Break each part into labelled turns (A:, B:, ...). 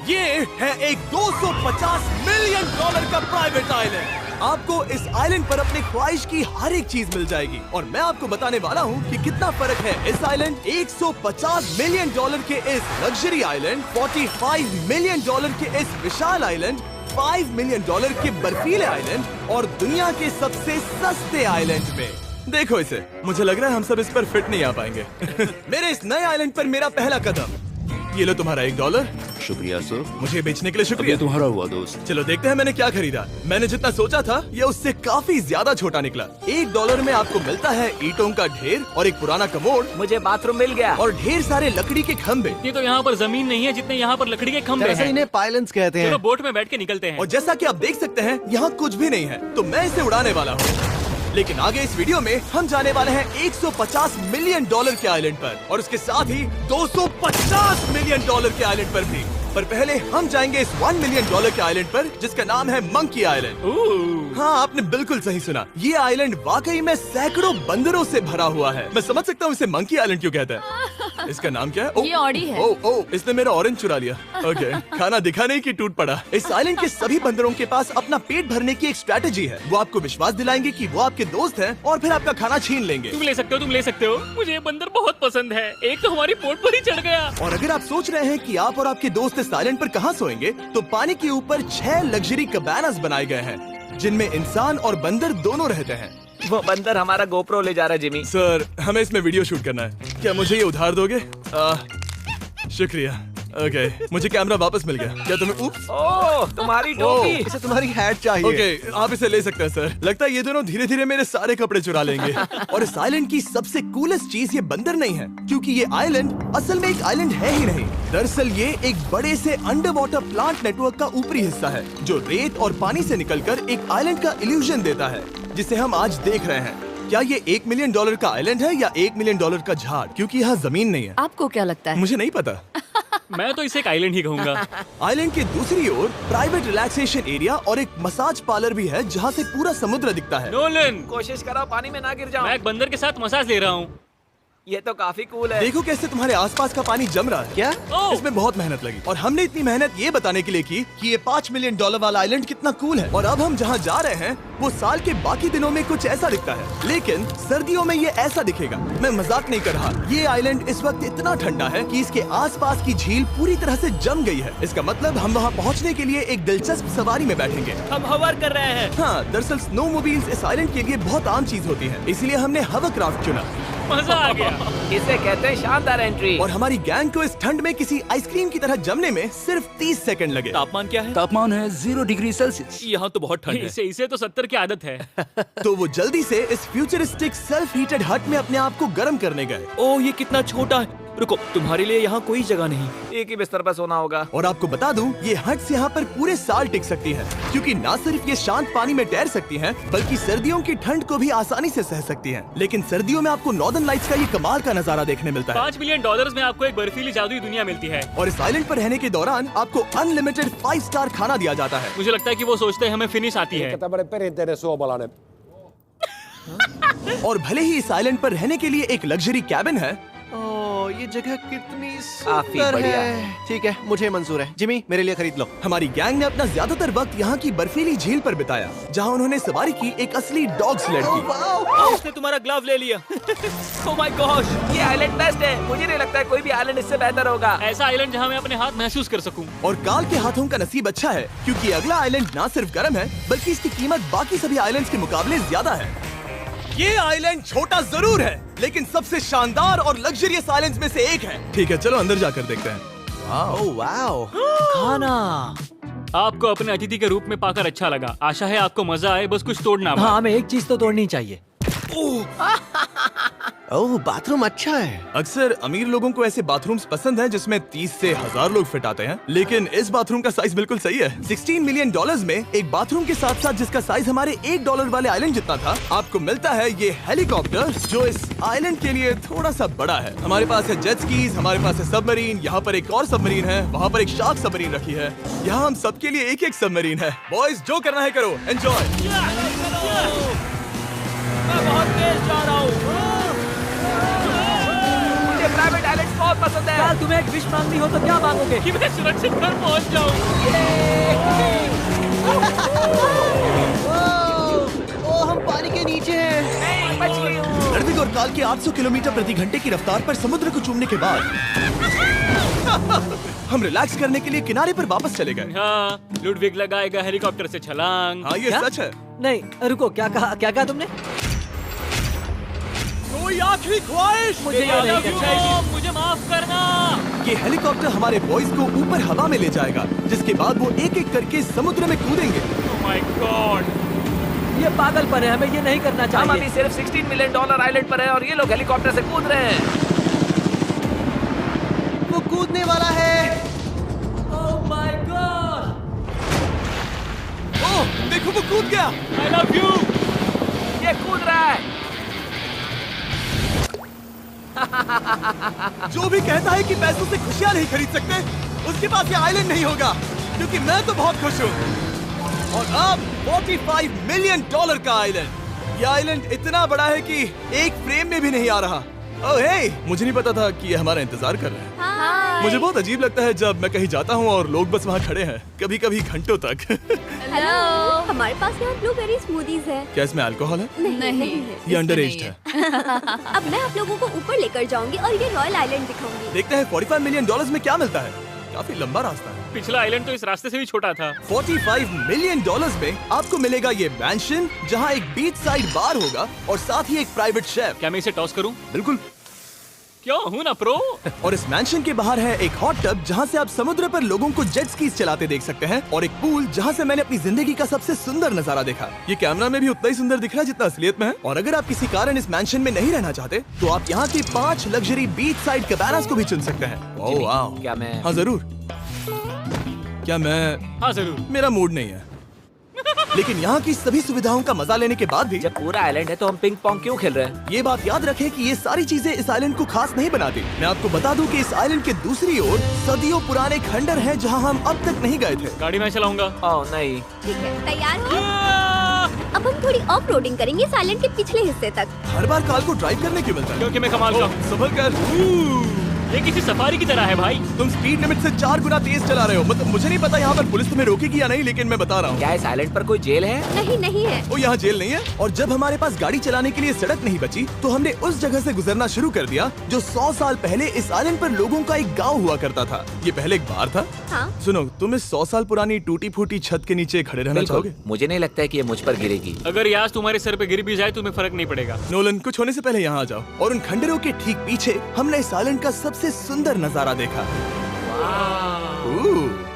A: ये है एक 250 मिलियन डॉलर का प्राइवेट आइलैंड। आपको इस आइलैंड पर अपनी ख्वाहिश की हर एक चीज मिल जाएगी और मैं आपको बताने वाला हूँ कि कितना फर्क है इस आइलैंड 150 मिलियन डॉलर के इस लग्जरी आइलैंड, 45 मिलियन डॉलर के इस विशाल आइलैंड, 5 मिलियन डॉलर के बर्फीले आइलैंड और दुनिया के सबसे सस्ते आइलैंड में। देखो इसे, मुझे लग रहा है हम सब इस पर फिट नहीं आ पाएंगे। मेरे इस नए आइलैंड पर मेरा पहला कदम। ये लो तुम्हारा $1।
B: शुक्रिया सर।
A: मुझे बेचने के लिए शुक्रिया।
B: ये तुम्हारा हुआ दोस्त।
A: चलो देखते हैं मैंने क्या खरीदा। मैंने जितना सोचा था ये उससे काफी ज्यादा छोटा निकला। $1 में आपको मिलता है ईंटों का ढेर और एक पुराना कमोड।
C: मुझे बाथरूम मिल गया
A: और ढेर सारे लकड़ी के खम्भे।
D: ये तो यहाँ पर जमीन नहीं है जितने यहाँ पर लकड़ी के खंभे
E: जैसे
D: हैं।
E: इन्हें पायलट्स कहते हैं।
D: चलो बोट में बैठ के निकलते हैं।
A: और जैसा कि आप देख सकते हैं यहाँ कुछ भी नहीं है, तो मैं इसे उड़ाने वाला हूँ। लेकिन आगे इस वीडियो में हम जाने वाले हैं 150 मिलियन डॉलर के आइलैंड पर और उसके साथ ही 250 मिलियन डॉलर के आइलैंड पर भी। पर पहले हम जाएंगे इस 1 मिलियन डॉलर के आइलैंड पर जिसका नाम है मंकी आइलैंड। हाँ, आपने बिल्कुल सही सुना। ये आइलैंड वाकई में सैकड़ों बंदरों से भरा हुआ है। मैं समझ सकता हूँ इसे मंकी आइलैंड क्यों कहते हैं। इसका नाम क्या है?
F: ये ऑडी है।
A: ओ, इसने मेरा ऑरेंज चुरा लिया। ओके, खाना दिखा नहीं कि टूट पड़ा। इस आइलैंड के सभी बंदरों के पास अपना पेट भरने की एक स्ट्रैटेजी है। वो आपको विश्वास दिलाएंगे कि वो आपके दोस्त हैं और फिर आपका खाना छीन लेंगे।
D: तुम ले सकते हो, तुम ले सकते हो। मुझे ये बंदर बहुत पसंद है। एक तो हमारी बोट पर ही चढ़ गया।
A: और अगर आप सोच रहे हैं कि आप और आपके दोस्त इस आइलैंड पर कहाँ सोएंगे, तो पानी के ऊपर 6 लग्जरी कबानास बनाए गए हैं जिनमें इंसान और बंदर दोनों रहते हैं।
C: वो बंदर हमारा गोप्रो ले जा रहा है जिमी।
A: सर, हमें इसमें वीडियो शूट करना है। क्या मुझे ये उधार दोगे? शुक्रिया। ओके, मुझे कैमरा वापस मिल गया। क्या तुम्हें? उप्स।
C: ओह, तुम्हारी टोपी।
E: इसे तुम्हारी हैट चाहिए।
A: ओके, आप इसे ले सकते हैं सर। लगता है ये दोनों धीरे धीरे मेरे सारे कपड़े चुरा लेंगे। और इस आइलैंड की सबसे कूलेस्ट चीज ये बंदर नहीं है, क्योंकि ये आइलैंड असल में एक आइलैंड है ही नहीं। दरअसल ये एक बड़े से अंडर वाटर प्लांट नेटवर्क का ऊपरी हिस्सा है जो रेत और पानी से निकलकर एक आइलैंड का इल्यूजन देता है जिसे हम आज देख रहे हैं। क्या ये $1 मिलियन का आइलैंड है या $1 मिलियन का झाड़? क्योंकि यहाँ जमीन नहीं है।
F: आपको क्या लगता है?
A: मुझे नहीं पता।
D: मैं तो इसे एक आइलैंड ही कहूँगा।
A: आइलैंड के दूसरी ओर प्राइवेट रिलैक्सेशन एरिया और एक मसाज पार्लर भी है जहाँ से पूरा समुद्र दिखता है।
D: नोलन,
C: कोशिश करो पानी में ना गिर जाओ।
D: मैं एक बंदर के साथ मसाज ले रहा हूँ।
C: ये तो काफी कूल है।
A: देखो कैसे तुम्हारे आसपास का पानी जम रहा है।
E: क्या?
A: इसमें बहुत मेहनत लगी और हमने इतनी मेहनत ये बताने के लिए की कि ये $5 मिलियन वाला आइलैंड कितना कूल है। और अब हम जहाँ जा रहे हैं वो साल के बाकी दिनों में कुछ ऐसा दिखता है, लेकिन सर्दियों में ये ऐसा दिखेगा। मैं मजाक नहीं कर रहा। ये आइलैंड इस वक्त इतना ठंडा है कि इसके आसपास की झील पूरी तरह से जम गई है। इसका मतलब हम वहाँ पहुँचने के लिए एक दिलचस्प सवारी में बैठेंगे।
C: हम हवर कर रहे हैं।
A: हाँ, दरअसल स्नोमोबाइल्स इस आइलैंड के लिए बहुत आम चीज होती है, इसलिए हमने हवरक्राफ्ट चुना।
D: मजा आ गया।
C: इसे कहते हैं शानदार एंट्री।
A: और हमारी गैंग को इस ठंड में किसी आइसक्रीम की तरह जमने में सिर्फ 30 सेकंड लगे।
D: तापमान क्या है?
B: तापमान है 0 डिग्री सेल्सियस।
D: यहाँ तो बहुत ठंड है। इसे तो 70 की आदत है।
A: तो वो जल्दी से इस फ्यूचरिस्टिक सेल्फ हीटेड हट में अपने आप को गर्म करने गए।
C: ओह, ये कितना छोटा है। रुको, तुम्हारे लिए यहाँ कोई जगह नहीं। एक ही बिस्तर पर सोना होगा।
A: और आपको बता दूं, ये हट्स यहाँ पर पूरे साल टिक सकती हैं, क्योंकि न सिर्फ ये शांत पानी में तैर सकती हैं, बल्कि सर्दियों की ठंड को भी आसानी से सह सकती हैं। लेकिन सर्दियों में आपको नॉर्दर्न लाइट्स का ये कमाल का नजारा देखने मिलता है।
D: $5 मिलियन में आपको एक बर्फीली जादुई दुनिया मिलती है।
A: और इस आइलैंड पर रहने के दौरान आपको अनलिमिटेड 5 स्टार खाना दिया जाता है।
D: मुझे लगता है कि वो सोचते हैं हमें फिनिश आती है।
A: और भले ही इस आइलैंड पर रहने के लिए एक लग्जरी कैबिन है,
E: ओह, ये जगह कितनी
C: काफी
E: सुंदर
C: बढ़िया
E: है। ठीक है, मुझे मंजूर है। जिमी, मेरे लिए खरीद लो।
A: हमारी गैंग ने अपना ज्यादातर वक्त यहाँ की बर्फीली झील पर बिताया, जहाँ उन्होंने सवारी की एक असली डॉग स्लेड की।
C: उसने तुम्हारा ग्लव ले लिया। ओह माय गॉश, ये आइलैंड बेस्ट है। मुझे नहीं लगता है कोई भी आइलैंड इससे बेहतर होगा।
D: ऐसा आइलैंड जहाँ मैं अपने हाथ महसूस कर सकूं।
A: और काल के हाथों का नसीब अच्छा है, क्योंकि अगला आइलैंड न सिर्फ गर्म है, बल्कि इसकी कीमत बाकी सभी आइलैंड्स के मुकाबले ज्यादा है। ये आइलैंड छोटा जरूर है, लेकिन सबसे शानदार और लग्जरियस आइलैंड्स में से एक है। ठीक है, चलो अंदर जाकर देखते हैं।
E: ओह वाओ,
C: खाना।
D: आपको अपने अतिथि के रूप में पाकर अच्छा लगा। आशा है आपको मजा आए, बस कुछ तोड़ना मत।
C: हाँ, हमें एक चीज तो तोड़नी चाहिए।
E: ओह, बाथरूम अच्छा है।
A: अक्सर अमीर लोगों को ऐसे बाथरूम्स पसंद हैं जिसमें 30 से 1000 लोग फिट आते हैं, लेकिन इस बाथरूम का साइज बिल्कुल सही है। $16 मिलियन में एक बाथरूम के साथ साथ जिसका साइज हमारे $1 वाले आइलैंड जितना था, आपको मिलता है ये हेलीकॉप्टर, जो इस आइलैंड के लिए थोड़ा सा बड़ा है। हमारे पास है जेट स्कीज, हमारे पास है सबमरीन, यहाँ पर एक और सबमरीन है, वहाँ पर एक शार्क सबमरीन रखी है। यहाँ हम सबके लिए एक एक सबमरीन है। बॉयज, जो करना है करो, एंजॉय।
C: मैं बहुत तेज जा रहा हूँ। मुझे प्राइवेट आइलैंड बहुत पसंद है।
F: यार तुम्हें एक विश मांगनी हो तो क्या मांगोगे?
D: कि मैं सुरक्षित घर पहुंच जाऊं।
E: ओ, हम पानी के नीचे हैं।
C: नहीं, बच गई हूँ।
A: रणवीर और काल के 800 किलोमीटर प्रति घंटे की रफ्तार पर समुद्र को चूमने के बाद हम रिलैक्स करने के लिए किनारे पर वापस चले गए।
D: हाँ, लुडविग लगाएगा हेलीकॉप्टर से छलांग।
A: हाँ, ये
F: क्या?
A: सच है।
F: नहीं रुको, क्या कहा तुमने?
A: कोई आखिरी ख्वाहिश?
F: मुझे ये नहीं करना चाहिए।
D: मुझे माफ करना।
A: ये हेलीकॉप्टर हमारे बॉयज को ऊपर हवा में ले जाएगा, जिसके बाद वो एक एक करके समुद्र में कूदेंगे।
D: Oh my God!
F: ये पागलपन है, हमें ये नहीं करना
C: हम
F: चाहिए।
C: अभी सिर्फ $16 मिलियन आइलैंड पर है और ये लोग हेलीकॉप्टर से कूद रहे हैं।
E: वो कूदने वाला है।
F: Oh my God!
A: ओह, देखो वो कूद गया।
D: I love you.
C: ये कूद रहा है।
A: जो भी कहता है कि पैसों से खुशियां नहीं खरीद सकते, उसके पास ये आइलैंड नहीं होगा, क्योंकि मैं तो बहुत खुश हूँ। और अब $45 मिलियन का आइलैंड। ये आइलैंड इतना बड़ा है कि एक फ्रेम में भी नहीं आ रहा। ओह हे, मुझे नहीं पता था कि ये हमारा इंतजार कर रहे हैं। मुझे बहुत अजीब लगता है जब मैं कहीं जाता हूँ और लोग बस वहाँ खड़े हैं, कभी कभी घंटों तक।
G: हेलो, हमारे पास यहाँ ब्लूबेरी स्मूदीज है।
A: क्या इसमें अल्कोहल है?
G: नहीं,
A: ये अंडरएज है।
G: अब मैं आप लोगों को ऊपर लेकर जाऊंगी और ये रॉयल आइलैंड दिखाऊंगी।
A: देखते हैं $45 मिलियन में क्या मिलता है। काफी लंबा रास्ता है।
D: पिछला आइलैंड तो इस रास्ते से भी छोटा था।
A: $45 मिलियन में आपको मिलेगा ये मैंशन, जहाँ एक बीच साइड बार होगा और साथ ही एक प्राइवेट शेफ।
D: क्या मैं इसे टॉस करूं?
A: बिल्कुल।
D: क्यों हूं ना प्रो।
A: और इस मैंशन के बाहर है एक हॉट टब, जहाँ से आप समुद्र पर लोगों को जेट स्कीज चलाते देख सकते हैं, और एक पूल जहाँ से मैंने अपनी जिंदगी का सबसे सुंदर नजारा देखा। ये कैमरा में भी उतना ही सुंदर दिख रहा है जितना असलियत में है। और अगर आप किसी कारण इस मैंशन में नहीं रहना चाहते, तो आप यहाँ की 5 लग्जरी बीच साइड कैबानास को भी चुन सकते हैं। ओह वाह।
C: क्या मैं?
A: हाँ जरूर। क्या मैं?
D: हाँ जरूर।
A: मेरा मूड नहीं है। लेकिन यहाँ की सभी सुविधाओं का मजा लेने के बाद भी
C: जब पूरा आइलैंड है तो हम पिंग पोंग क्यों खेल रहे हैं?
A: ये बात याद रखें कि ये सारी चीजें इस आइलैंड को खास नहीं बनाती। मैं आपको बता दूं कि इस आइलैंड के दूसरी ओर सदियों पुराने खंडर हैं, जहां हम अब तक नहीं गए थे।
D: गाड़ी मैं चलाऊंगा।
C: ओह नहीं।
G: ठीक है, तैयार हो? अब हम थोड़ी ऑफ रोडिंग करेंगे इस आइलैंड के पिछले हिस्से तक।
A: हर बार काल को ड्राइव करने क्यों मिलता है?
D: क्योंकि मैं कमाल का
A: ओह,
D: हूं।
A: संभल कर।
D: ये किसी सफारी की तरह है भाई।
A: तुम स्पीड लिमिट से 4 गुना तेज चला रहे हो। मतलब मुझे नहीं पता यहाँ पर पुलिस तुम्हें रोकेगी या नहीं, लेकिन मैं बता रहा हूँ।
C: क्या इस आइलैंड पर कोई जेल है?
G: नहीं, नहीं है।
A: वो यहाँ जेल नहीं है। और जब हमारे पास गाड़ी चलाने के लिए सड़क नहीं बची, तो हमने उस जगह से गुजरना शुरू कर दिया जो 100 साल पहले इस आइलैंड पर लोगों का एक गाँव हुआ करता था। ये पहले एक बार था।
G: हाँ।
A: सुनो, तुम इस 100 साल पुरानी टूटी फूटी छत के नीचे खड़े रहना
C: बिल्कुल।
A: चाहोगे?
C: मुझे नहीं लगता है कि ये मुझ पर गिरेगी।
D: अगर ये आज तुम्हारे सर पे गिर भी जाए तुम्हें फर्क नहीं पड़ेगा।
A: नोलन, कुछ होने से पहले यहाँ आ जाओ। और उन खंडरों के ठीक पीछे हमने इस आइलैंड का सबसे सुंदर नजारा देखा।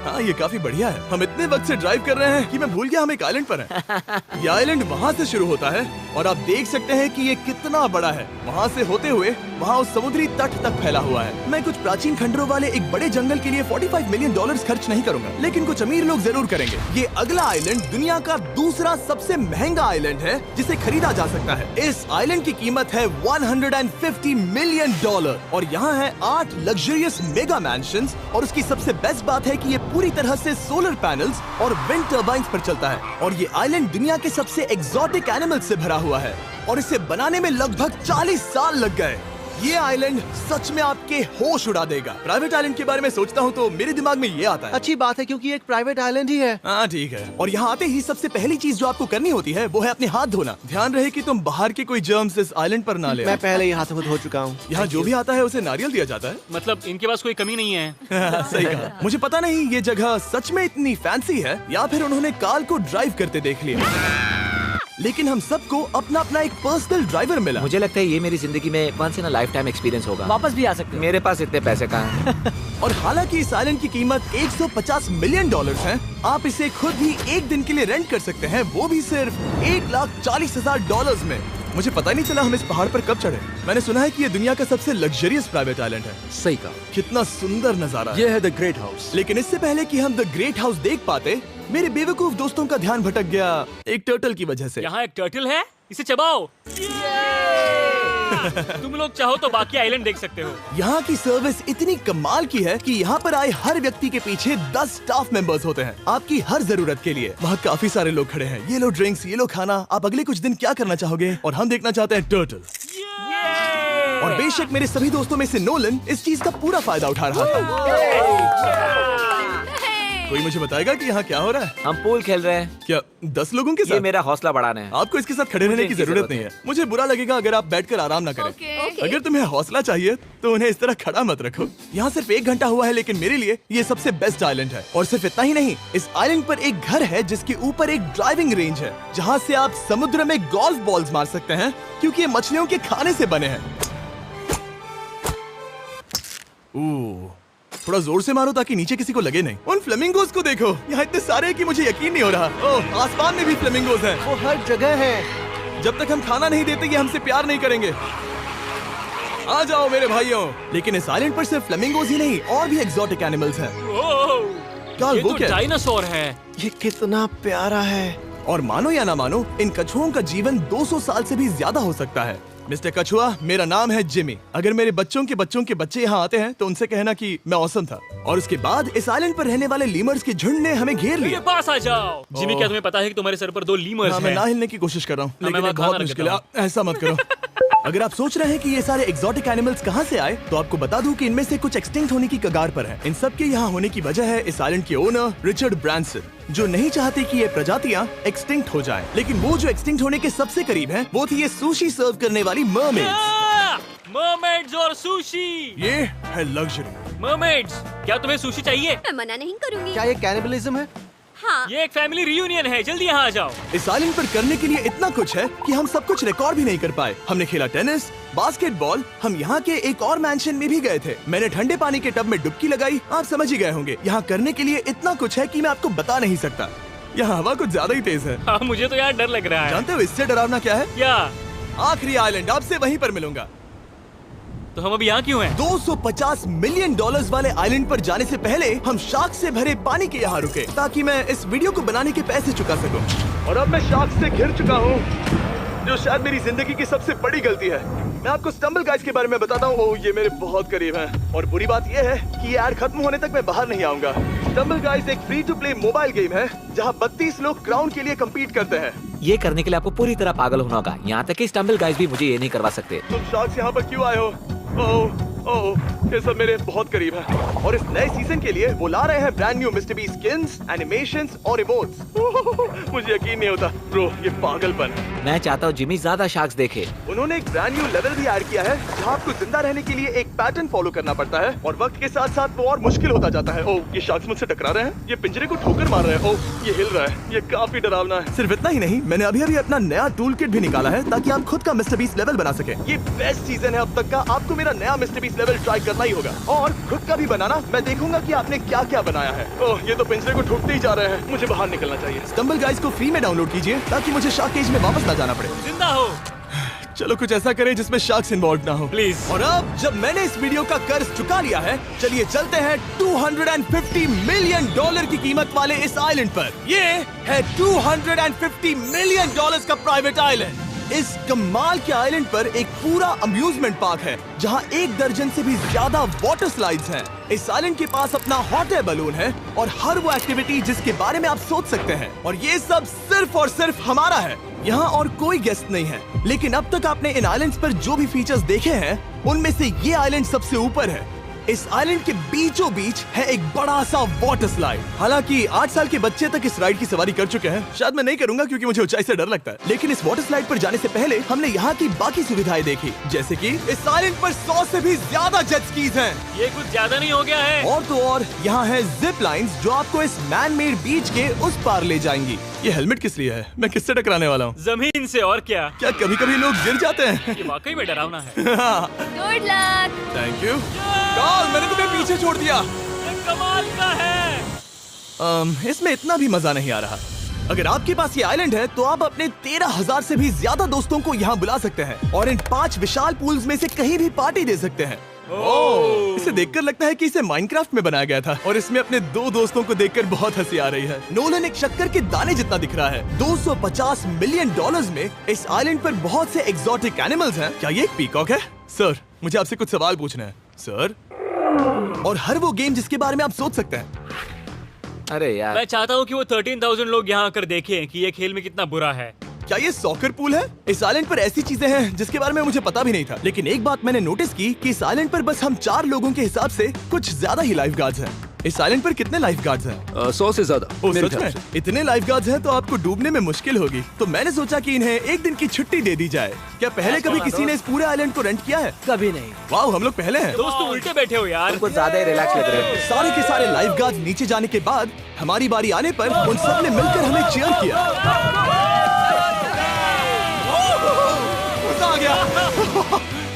A: हाँ, ये काफी बढ़िया है। हम इतने वक्त से ड्राइव कर रहे हैं कि मैं भूल गया हम एक आइलैंड पर हैं। ये आइलैंड वहाँ से शुरू होता है और आप देख सकते हैं कि ये कितना बड़ा है। वहाँ से होते हुए वहाँ उस समुद्री तट तक फैला हुआ है। मैं कुछ प्राचीन खंडरों वाले एक बड़े जंगल के लिए $45 मिलियन खर्च नहीं करूंगा, लेकिन कुछ अमीर लोग जरूर करेंगे। ये अगला आइलैंड दुनिया का दूसरा सबसे महंगा आइलैंड है जिसे खरीदा जा सकता है। इस आइलैंड की कीमत है $150 मिलियन और यहाँ है 8 लग्जरियस मेगा मैंशंस। और उसकी सबसे बेस्ट बात है कि ये पूरी तरह से सोलर पैनल्स और विंड टर्बाइन्स पर चलता है। और ये आइलैंड दुनिया के सबसे एक्सोटिक एनिमल्स से भरा हुआ है और इसे बनाने में लगभग 40 साल लग गए। ये आइलैंड सच में आपके होश उड़ा देगा। प्राइवेट आइलैंड के बारे में सोचता हूँ तो मेरे दिमाग में ये आता है।
E: अच्छी बात है, क्योंकि एक प्राइवेट आइलैंड ही है।
A: हाँ ठीक है। और यहाँ आते ही सबसे पहली चीज जो आपको करनी होती है वो है अपने हाथ धोना। ध्यान रहे कि तुम बाहर के कोई जर्म्स इस आइलैंड पर ना ले।
E: मैं पहले ही हाथों धो चुका हूँ।
A: यहाँ जो भी आता है उसे नारियल दिया जाता है।
D: मतलब इनके पास कोई कमी नहीं है।
A: सही कहा। मुझे पता नहीं ये जगह सच में इतनी फैंसी है या फिर उन्होंने काल को ड्राइव करते देख लिया, लेकिन हम सबको अपना अपना एक पर्सनल ड्राइवर मिला।
C: मुझे लगता है ये मेरी जिंदगी में once in a lifetime experience होगा।
F: वापस भी आ सकते हो।
C: मेरे पास इतने पैसे कहाँ हैं?
A: और हालांकि इस आइलैंड की कीमत $150 मिलियन है, आप इसे खुद भी एक दिन के लिए रेंट कर सकते हैं, वो भी सिर्फ $1,40,000 में। मुझे पता नहीं चला हम इस पहाड़ पर कब चढ़े। मैंने सुना है कि ये दुनिया का सबसे लग्जरियस प्राइवेट आइलैंड है।
E: सही कहा।
A: कितना सुंदर नजारा है।
E: ये है द ग्रेट हाउस।
A: लेकिन इससे पहले कि हम द ग्रेट हाउस देख पाते, मेरे बेवकूफ दोस्तों का ध्यान भटक गया एक टर्टल की वजह से।
D: यहाँ एक टर्टल है, इसे चबाओ। तुम लोग चाहो तो बाकी आइलैंड देख सकते हो।
A: यहाँ की सर्विस इतनी कमाल की है कि यहाँ पर आए हर व्यक्ति के पीछे 10 स्टाफ मेंबर्स होते हैं आपकी हर जरूरत के लिए। वहाँ काफी सारे लोग खड़े हैं। ये लो ड्रिंक्स, ये लो खाना। आप अगले कुछ दिन क्या करना चाहोगे? और हम देखना चाहते हैं टर्टल। और बेशक मेरे सभी दोस्तों में से नोलन इस चीज का पूरा फायदा उठा रहा था। कोई मुझे बताएगा कि यहाँ क्या हो रहा है?
C: हम पूल खेल रहे हैं।
A: क्या 10 लोगों के
C: ये
A: साथ?
C: मेरा हौसला बढ़ाना है।
A: आपको इसके साथ खड़े रहने की
C: इनकी
A: जरूरत नहीं है। मुझे बुरा लगेगा अगर आप बैठकर आराम ना करें। अगर तुम्हें हौसला चाहिए तो उन्हें इस तरह खड़ा मत रखो। यहाँ सिर्फ 1 घंटा हुआ है, लेकिन मेरे लिए ये सबसे बेस्ट आइलैंड है। और सिर्फ इतना ही नहीं, इस आइलैंड पर एक घर है जिसके ऊपर एक ड्राइविंग रेंज है, जहाँ से आप समुद्र में गोल्फ बॉल्स मार सकते हैं, क्योंकि ये मछलियों के खाने से बने हैं। थोड़ा जोर से मारो ताकि नीचे किसी को लगे नहीं। उन फ्लेमिंगोज को देखो, यहाँ इतने सारे हैं कि मुझे यकीन नहीं हो रहा। ओह, आसमान में भी फ्लेमिंगोज हैं।
E: वो हर जगह है।
A: जब तक हम खाना नहीं देते ये हमसे प्यार नहीं करेंगे। आ जाओ मेरे भाइयों। लेकिन इस आइलैंड पर सिर्फ फ्लेमिंगोज ही नहीं, और भी एक्सोटिक एनिमल्स हैं। क्या
D: ये
A: वो
D: तो
A: क्या है?
D: डायनासोर है।
E: ये कितना प्यारा है।
A: और मानो या ना मानो, इन कछुओं का जीवन 200 साल से भी ज्यादा हो सकता है। मिस्टर कछुआ, मेरा नाम है जिमी। अगर मेरे बच्चों के बच्चे यहाँ आते हैं तो उनसे कहना कि मैं औसम था। और उसके बाद इस आइलैंड पर रहने वाले लीमर्स के झुंड ने हमें घेर
D: मेरे
A: लिया।
D: पास आ जाओ। जिमी, क्या तुम्हें पता है कि तुम्हारे सर पर 2 लीमर्स
A: हाँ, मैं
D: हैं?
A: ना हिलने की कोशिश कर रहा हूँ,
D: मैं
A: लेकिन
D: वहाँ
A: ये बहुत
D: खाना
A: मुश्किल है।
D: रखता
A: ऐसा मत करो। अगर आप सोच रहे हैं कि ये सारे एक्सोटिक एनिमल्स कहाँ से आए, तो आपको बता दूं कि इनमें से कुछ एक्सटिंक्ट होने की कगार पर हैं। इन सब के यहाँ होने की वजह है इस आइलैंड के ओनर रिचर्ड ब्रांसन, जो नहीं चाहते कि ये प्रजातियां एक्सटिंक्ट हो जाएं। लेकिन वो जो एक्सटिंक्ट होने के सबसे करीब हैं, वो थी ये सुशी सर्व करने वाली मरमेड्स।
D: मरमेड्स और सुशी।
A: ये है लग्जरी।
D: मरमेड्स, क्या तुम्हें सुशी चाहिए?
G: मैं मना नहीं करूंगी।
E: क्या ये कैनिबलिज्म है?
G: हाँ।
D: ये एक फैमिली रियूनियन है, जल्दी यहाँ आ जाओ।
A: इस आइलैंड पर करने के लिए इतना कुछ है कि हम सब कुछ रिकॉर्ड भी नहीं कर पाए। हमने खेला टेनिस, बास्केटबॉल, हम यहाँ के एक और मैंशन में भी गए थे। मैंने ठंडे पानी के टब में डुबकी लगाई। आप समझ ही गए होंगे, यहाँ करने के लिए इतना कुछ है कि मैं आपको बता नहीं सकता। यहाँ हवा कुछ ज्यादा ही तेज है।
D: हाँ, मुझे तो यार डर लग रहा है।
A: जानते हो इससे डरावना क्या है?
D: क्या?
A: आखिरी आइलैंड, आपसे वहीं पर मिलूंगा।
D: तो हम अभी यहाँ क्यों हैं?
A: 250 मिलियन डॉलर्स वाले आइलैंड पर जाने से पहले हम शार्क से भरे पानी के यहाँ रुके, ताकि मैं इस वीडियो को बनाने के पैसे चुका सकूं। और अब मैं शार्क से घिर चुका हूँ, जो शायद मेरी जिंदगी की सबसे बड़ी गलती है। मैं आपको स्टम्बल गाइस के बारे में बताता हूँ। ओह, ये मेरे बहुत करीब हैं। और बुरी बात ये है कि ये ऐड खत्म होने तक मैं बाहर नहीं आऊंगा। स्टम्बल गाइस एक free to play mobile game है, जहाँ 32 लोग क्राउन के लिए कम्पीट करते हैं।
C: ये करने के लिए आपको पूरी तरह पागल होना होगा। यहाँ तक कि स्टम्बल गाइस भी मुझे ये नहीं करवा सकते।
A: तुम शार्क्स यहाँ पर क्यों आए हो? ओह, ये सब मेरे बहुत करीब है। और इस नए सीजन के लिए वो ला रहे हैं brand new mister beast skins, animations और इमोट्स। मुझे यकीन नहीं होता ब्रो, ये पागलपन।
C: मैं चाहता हूँ जिमी ज्यादा शार्क्स देखे।
A: उन्होंने एक ब्रांड न्यू लेवल भी ऐड किया है, जहाँ आपको जिंदा रहने के लिए एक पैटर्न फॉलो करना पड़ता है, और वक्त के साथ साथ वो और मुश्किल होता जाता है। ओह, ये शार्क्स मुझसे टकरा रहे हैं, ये पिंजरे को ठोकर मार रहे हैं। ओह, ये हिल रहा है, ये काफी डरावना है। सिर्फ इतना ही नहीं, मैंने अभी अपना नया टूल किट भी निकाला है, ताकि आप खुद का मिस्टर बीस्ट लेवल बना सके। ये बेस्ट सीजन है अब तक का। आपको मेरा नया मिस्टर बीस्ट लेवल ट्राई करना ही होगा, और खुद का भी बनाना। मैं देखूंगा कि आपने क्या क्या बनाया है। ओह, ये तो पिंजरे को ठोकते ही जा रहे हैं, मुझे बाहर निकलना चाहिए। स्टम्बल गाइस को फ्री में डाउनलोड कीजिए, ताकि मुझे शार्क केज में वापस ना जाना पड़े।
D: जिंदा हो।
A: चलो कुछ ऐसा करें जिसमें शार्क्स इन्वॉल्व ना हो,
D: प्लीज।
A: और अब जब मैंने इस वीडियो का कर्ज चुका लिया है, चलिए चलते हैं 250 मिलियन डॉलर की कीमत वाले इस आइलैंड पर। ये है 250 मिलियन डॉलर्स का प्राइवेट आइलैंड। इस कमाल के आइलैंड पर एक पूरा अम्यूजमेंट पार्क है, जहां 1 दर्जन से भी ज्यादा वाटर स्लाइड्स हैं। इस आइलैंड के पास अपना हॉट एयर बलून है, और हर वो एक्टिविटी जिसके बारे में आप सोच सकते हैं। और ये सब सिर्फ और सिर्फ हमारा है। यहाँ और कोई गेस्ट नहीं है। लेकिन अब तक आपने इन आइलैंड्स पर जो भी फीचर्स देखे हैं, उनमें से ये आइलैंड सबसे ऊपर है। इस आइलैंड के बीचों बीच है एक बड़ा सा वाटर स्लाइड। हालांकि 8 साल के बच्चे तक इस राइड की सवारी कर चुके हैं। शायद मैं नहीं करूंगा क्योंकि मुझे ऊंचाई से डर लगता है। लेकिन इस वाटर स्लाइड पर जाने से पहले हमने यहाँ की बाकी सुविधाएं देखी, जैसे कि इस आइलैंड पर 100 से भी ज्यादा जेट स्कीज हैं।
D: ये कुछ ज्यादा नहीं हो गया है?
A: और तो और यहाँ है जिप लाइन्स, जो आपको इस मैन मेड बीच के उस पार ले जाएंगी। ये हेलमेट किस लिए है? मैं किससे टकराने वाला हूँ?
D: जमीन से, और क्या?
A: क्या कभी कभी लोग गिर जाते हैं?
D: ये वाकई में डरावना है।
G: Good luck.
A: Thank you. Carl, मैंने तुम्हें पीछे छोड़ दिया।
D: ये कमाल का है।
A: इसमें इतना भी मजा नहीं आ रहा। अगर आपके पास ये आइलैंड है, तो आप अपने 13,000 से भी ज्यादा दोस्तों को यहाँ बुला सकते हैं, और इन 5 विशाल पूल्स में से कहीं भी पार्टी दे सकते हैं। ओह, इसे देखकर लगता है कि इसे माइनक्राफ्ट में बनाया गया था, और इसमें अपने 2 दोस्तों को देखकर बहुत हंसी आ रही है। नोलन एक शक्कर के दाने जितना दिख रहा है। 250 मिलियन डॉलर्स में इस आइलैंड पर बहुत से एक्सोटिक एनिमल्स हैं। क्या ये एक पीकॉक है? सर, मुझे आपसे कुछ सवाल पूछना है सर। और हर वो गेम जिसके बारे में आप सोच सकते हैं।
C: अरे यार,
D: मैं चाहता हूँ कि वो 13,000 लोग यहाँ आकर देखें कि ये खेल में कितना बुरा है।
A: क्या ये सॉकर पूल है? इस आइलैंड पर ऐसी चीजें हैं जिसके बारे में मुझे पता भी नहीं था, लेकिन एक बात मैंने नोटिस की कि इस आइलैंड पर बस हम 4 लोगों के हिसाब से कुछ ज्यादा ही लाइफ गार्ड्स हैं। इस आइलैंड पर कितने लाइफ गार्ड्स हैं?
B: 100 से ज्यादा
A: ओ,
B: मेरे
A: सच
B: ख्याल
A: में?
B: से।
A: इतने लाइफ गार्ड्स हैं तो आपको डूबने में मुश्किल होगी। तो मैंने सोचा कि इन्हें एक दिन की छुट्टी दे दी जाए। क्या पहले कभी किसी ने इस पूरे आइलैंड को रेंट किया है?
F: कभी नहीं।
A: वाह, हम लोग पहले हैं।
D: दोस्त तुम उल्टे बैठे हो यार।
C: कुछ ज्यादा ही रिलैक्स लग रहे हो।
A: सारे के सारे लाइफ गार्ड्स नीचे जाने के बाद हमारी बारी आने पर उन सब ने मिलकर हमें चीयर किया। मजा आ गया।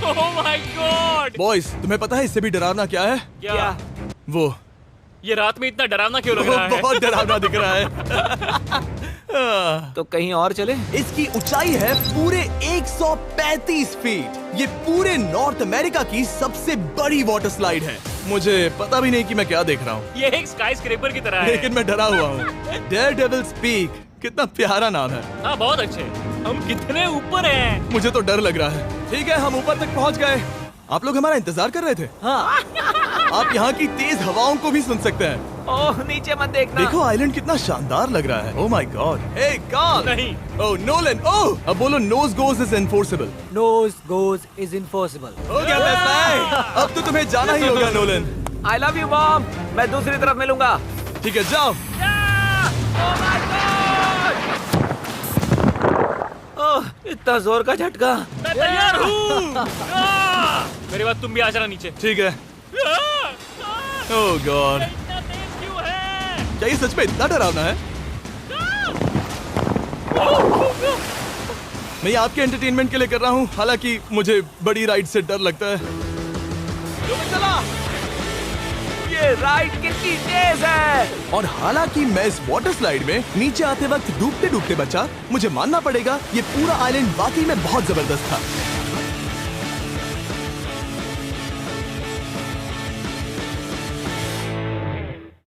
D: ओह माय गॉड।
A: बॉयज, तुम्हें पता है इससे भी डरावना क्या है?
D: क्या?
A: वो
D: ये रात में इतना डरावना क्यों लग रहा है?
A: बहुत डरावना दिख रहा है।
C: तो कहीं और चले?
A: इसकी ऊंचाई है पूरे 135 फीट। ये पूरे नॉर्थ अमेरिका की सबसे बड़ी वाटर स्लाइड है। मुझे पता भी नहीं कि मैं क्या देख रहा हूँ,
D: ये एक स्काई स्क्रैपर की तरह है।
A: लेकिन मैं डरा हुआ हूँ। डेयरडेविल्स पीक, कितना प्यारा नाम है।
D: हाँ बहुत अच्छे। हम कितने ऊपर हैं।
A: मुझे तो डर लग रहा है। ठीक है, हम ऊपर तक पहुँच गए। आप लोग हमारा इंतजार कर रहे थे।
F: हाँ।
A: आप यहाँ की तेज हवाओं को भी सुन सकते हैं।
C: ओह, नीचे मत देखना।
A: देखो आइलैंड कितना शानदार लग रहा है। Oh my god. Hey Carl.
D: नहीं।
A: Oh Nolan. ओह, अब बोलो nose goes is enforceable.
F: Nose goes is impossible.
A: हो गया फैसला। अब तो तुम्हें जाना ही होगा Nolan.
C: I love you mom. मैं दूसरी तरफ मिलूंगा।
A: ठीक है, जाओ।
C: ओह, इतना जोर का झटका।
D: मैं तैयार हूँ। मेरे बाद तुम भी आ जाना नीचे।
A: ठीक है। ओह गॉड,
D: इतना तेज क्यों है?
A: क्या ये सच में इतना डरावना है? मैं ये आपके एंटरटेनमेंट के लिए कर रहा हूँ, हालांकि मुझे बड़ी राइड से डर लगता है।
C: चला। ये राइड कितनी तेज है।
A: और हालांकि मैं इस वाटर स्लाइड में नीचे आते वक्त डूबते डूबते बचा, मुझे मानना पड़ेगा ये पूरा आइलैंड वाकई में बहुत जबरदस्त था।